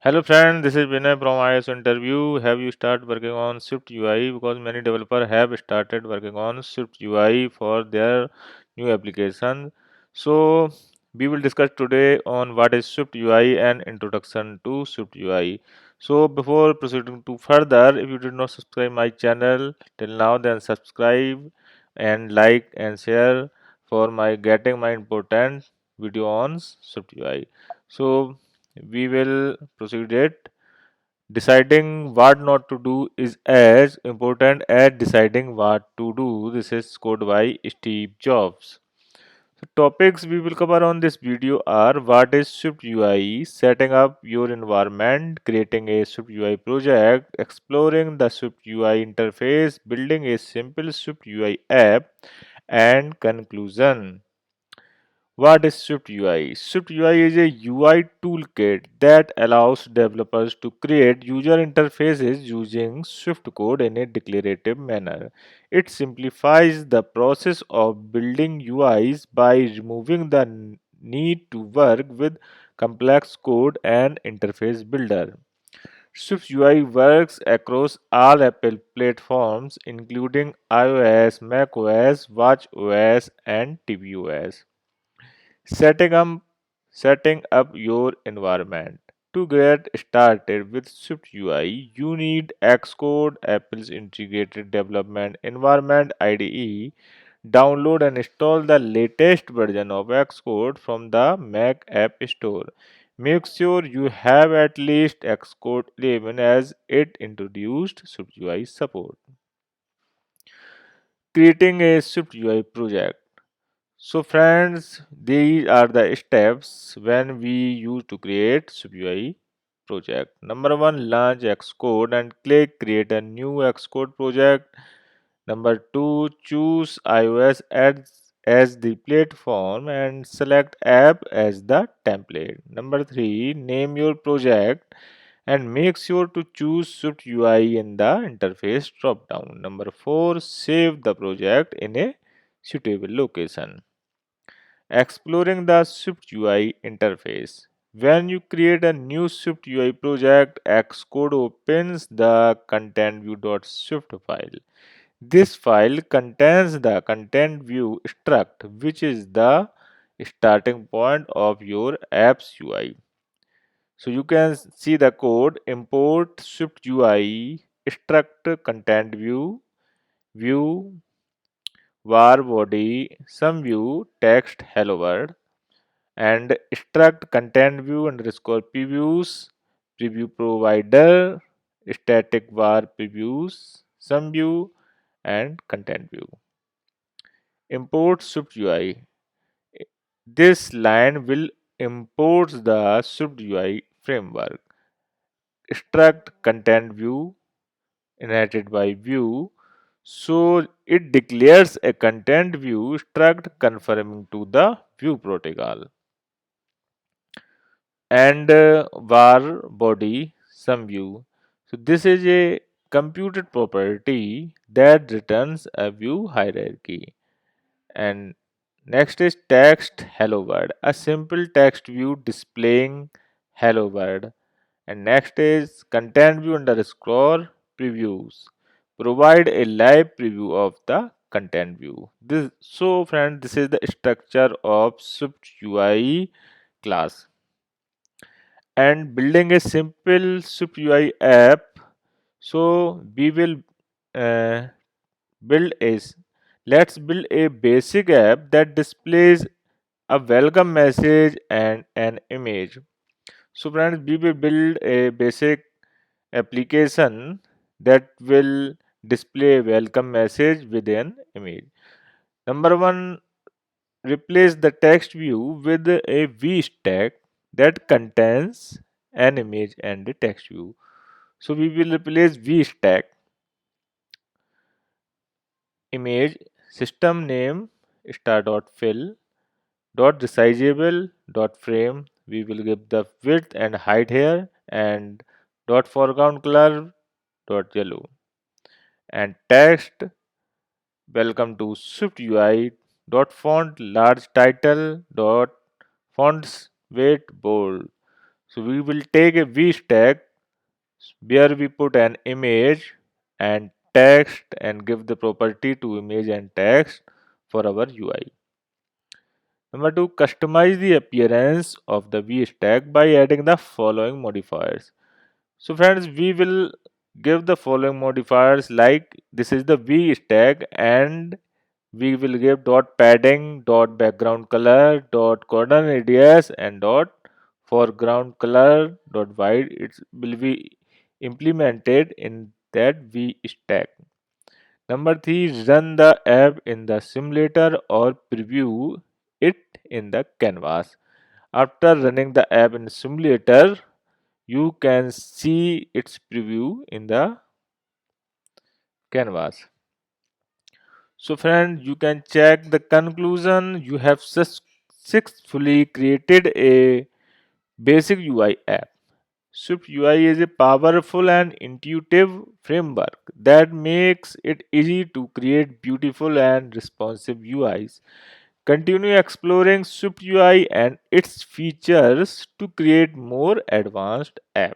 Hello friend, this is Vinay from IS Interview. Have you started working on SwiftUI? Because many developers have started working on SwiftUI for their new application. So we will discuss today on what is SwiftUI and introduction to SwiftUI. So before proceeding to further, if you did not subscribe my channel till now, then subscribe and like and share for my getting my important video on SwiftUI. So we will proceed it. Deciding what not to do is as important as deciding what to do. This is code by Steve Jobs. So topics we will cover on this video are what is Swift UI, setting up your environment, creating a Swift UI project, exploring the Swift UI interface, building a simple Swift UI app, and conclusion. What is SwiftUI? SwiftUI is a UI toolkit that allows developers to create user interfaces using Swift code in a declarative manner. It simplifies the process of building UIs by removing the need to work with complex code and interface builder. SwiftUI works across all Apple platforms including iOS, macOS, watchOS, and tvOS. Setting up, setting up your environment. To get started with SwiftUI, you need Xcode, Apple's integrated development environment IDE. Download and install the latest version of Xcode from the Mac App Store. Make sure you have at least Xcode 11 as it introduced SwiftUI support. Creating a SwiftUI project. So friends, these are the steps when we use to create SwiftUI project. Number one, launch Xcode and click create a new Xcode project. Number two, choose iOS as the platform and select app as the template. Number three, name your project and make sure to choose SwiftUI in the interface dropdown. Number four, save the project in a suitable location. Exploring the SwiftUI interface. When you create a new SwiftUI project, Xcode opens the content-view.swift file. This file contains the content view struct, which is the starting point of your app's UI. So you can see the code import SwiftUI struct content view var body some view text hello world and struct content view underscore previews preview provider static var previews some view and content view. Import SwiftUI. This line will import the SwiftUI framework. Struct content view inherited by view. So it declares a content view struct conforming to the view protocol. And var body some view. So this is a computed property that returns a view hierarchy. And next is text hello world, a simple text view displaying hello world. And next is content view underscore previews. Provide a live preview of the content view. This so friend, this is the structure of Swift UI class. And building a simple SwiftUI app. So we will uh, build is let's build a basic app that displays a welcome message and an image. So friends, we will build a basic application that will display a welcome message with an image. Number one, replace the text view with a V stack that contains an image and a text view. So we will replace V stack image system name star.fill dot resizable dot frame. We will give the width and height here and dot foreground color dot yellow and text welcome to Swift UI dot font large title dot fonts weight bold. So we will take a VStack where we put an image and text and give the property to image and text for our UI. Number two, customize the appearance of the VStack by adding the following modifiers. So friends, we will give the following modifiers like this is the VStack and we will give dot padding, dot background color, dot cordon radius and dot foreground color dot white. It will be implemented in that VStack. Number three, run the app in the simulator or preview it in the canvas. After running the app in simulator, you can see its preview in the canvas. So friend, you can check the conclusion. You have successfully created a basic UI app. SwiftUI is a powerful and intuitive framework that makes it easy to create beautiful and responsive UIs. Continue exploring SwiftUI and its features to create more advanced apps.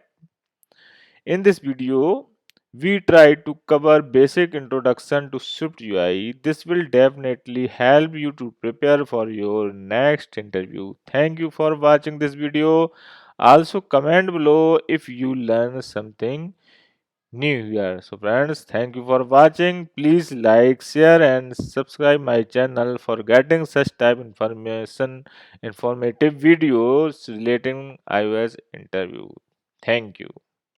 In this video, we try to cover basic introduction to SwiftUI. This will definitely help you to prepare for your next interview. Thank you for watching this video. Also comment below if you learn something new here. So friends, thank you for watching. Please like, share and subscribe my channel for getting such type informative videos relating iOS interview. Thank you.